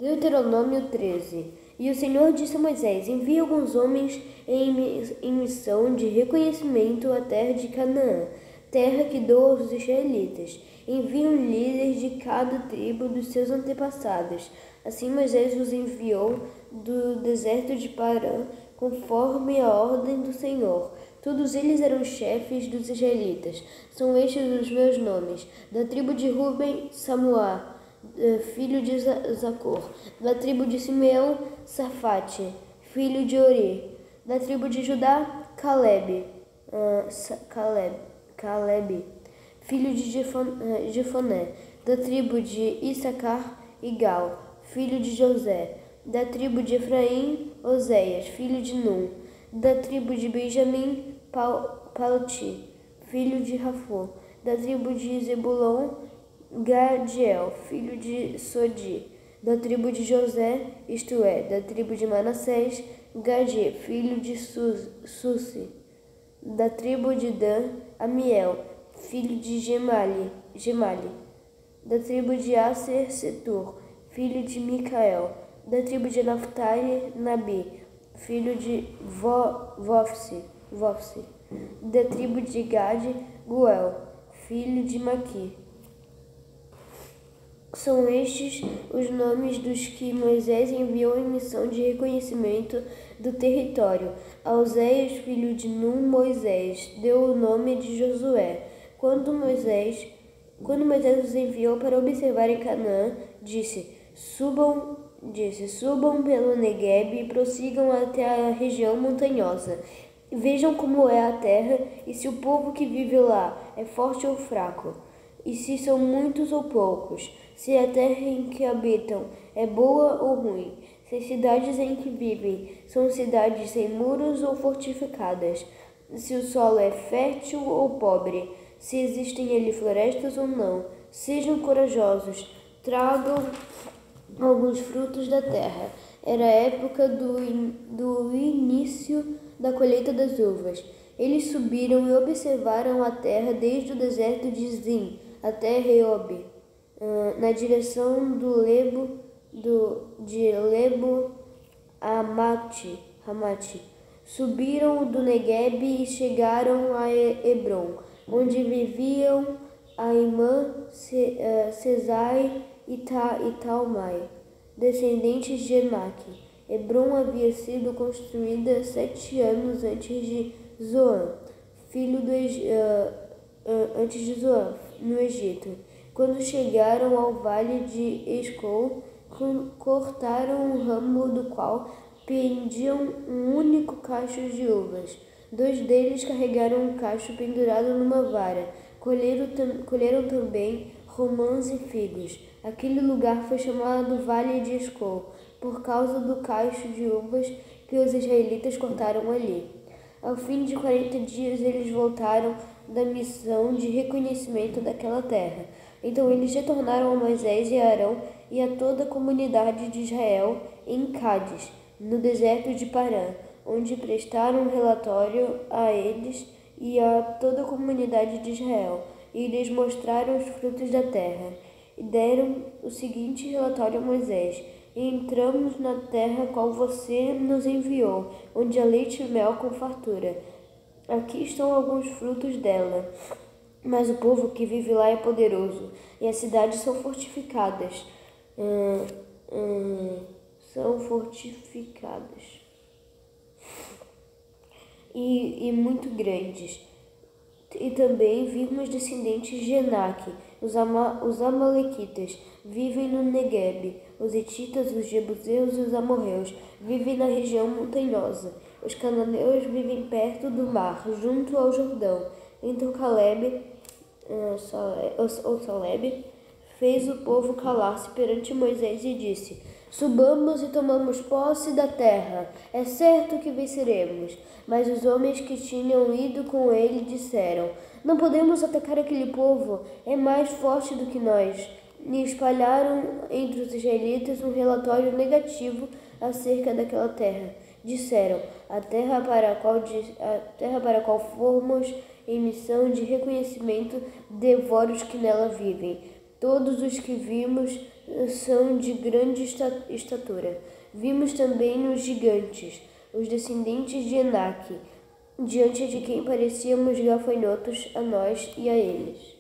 Deuteronômio 13. E o Senhor disse a Moisés: envie alguns homens em missão de reconhecimento à terra de Canaã, terra que dou aos israelitas. Envie um líder de cada tribo dos seus antepassados. Assim Moisés os enviou do deserto de Parã, conforme a ordem do Senhor. Todos eles eram chefes dos israelitas. São estes os meus nomes: da tribo de Ruben, Samuá, filho de Zacor; da tribo de Simeão, Safate, filho de Ori; da tribo de Judá, Caleb, filho de Jefoné; da tribo de Issacar, Igal, filho de José; da tribo de Efraim, Oséias, filho de Num; da tribo de Benjamim, Palti, filho de Rafô; da tribo de Zebulon, Gadiel, filho de Sodi; da tribo de José, isto é, da tribo de Manassés, Gadi, filho de Susi; da tribo de Dan, Amiel, filho de Gemali; da tribo de Aser, Setur, filho de Micael; da tribo de Naphtali, Nabi, filho de Vofsi; da tribo de Gade, Guel, filho de Maqui. São estes os nomes dos que Moisés enviou em missão de reconhecimento do território. A Oséias, filho de Num, Moisés deu o nome de Josué. Quando Moisés os enviou para observar em Canaã, disse: subam pelo Negueb e prossigam até a região montanhosa. Vejam como é a terra e se o povo que vive lá é forte ou fraco, e se são muitos ou poucos, se a terra em que habitam é boa ou ruim, se as cidades em que vivem são cidades sem muros ou fortificadas, se o solo é fértil ou pobre, se existem ali florestas ou não. Sejam corajosos, tragam alguns frutos da terra. Era a época do início da colheita das uvas. Eles subiram e observaram a terra desde o deserto de Zin até Reob, na direção de Lebo Hamate. Subiram do Negueb e chegaram a Hebron, onde viviam Aimã, Sesai e Talmai, descendentes de Enaque. Hebron havia sido construída 7 anos antes de Zoan, no Egito. Quando chegaram ao vale de Escol, cortaram um ramo do qual pendiam um único cacho de uvas. 2 deles carregaram um cacho pendurado numa vara. Colheram também romãs e figos. Aquele lugar foi chamado Vale de Escol, por causa do cacho de uvas que os israelitas cortaram ali. Ao fim de 40 dias, eles voltaram da missão de reconhecimento daquela terra. Então eles retornaram a Moisés e a Arão e a toda a comunidade de Israel em Cádiz, no deserto de Parã, onde prestaram um relatório a eles e a toda a comunidade de Israel, e lhes mostraram os frutos da terra. E deram o seguinte relatório a Moisés: entramos na terra a qual você nos enviou, onde há leite e mel com fartura. Aqui estão alguns frutos dela. Mas o povo que vive lá é poderoso, e as cidades são fortificadas. E muito grandes. E também vimos descendentes de Enaque. Os amalequitas vivem no Negueb. Os hititas, os jebuseus e os amorreus vivem na região montanhosa. Os cananeus vivem perto do mar, junto ao Jordão. Então Caleb fez o povo calar-se perante Moisés e disse: subamos e tomamos posse da terra. É certo que venceremos. Mas os homens que tinham ido com ele disseram: não podemos atacar aquele povo, é mais forte do que nós. E espalharam entre os israelitas um relatório negativo acerca daquela terra. Disseram: a terra para a qual fomos em missão de reconhecimento devora os que nela vivem. Todos os que vimos são de grande estatura. Vimos também os gigantes, os descendentes de Enaque, diante de quem parecíamos gafanhotos a nós e a eles.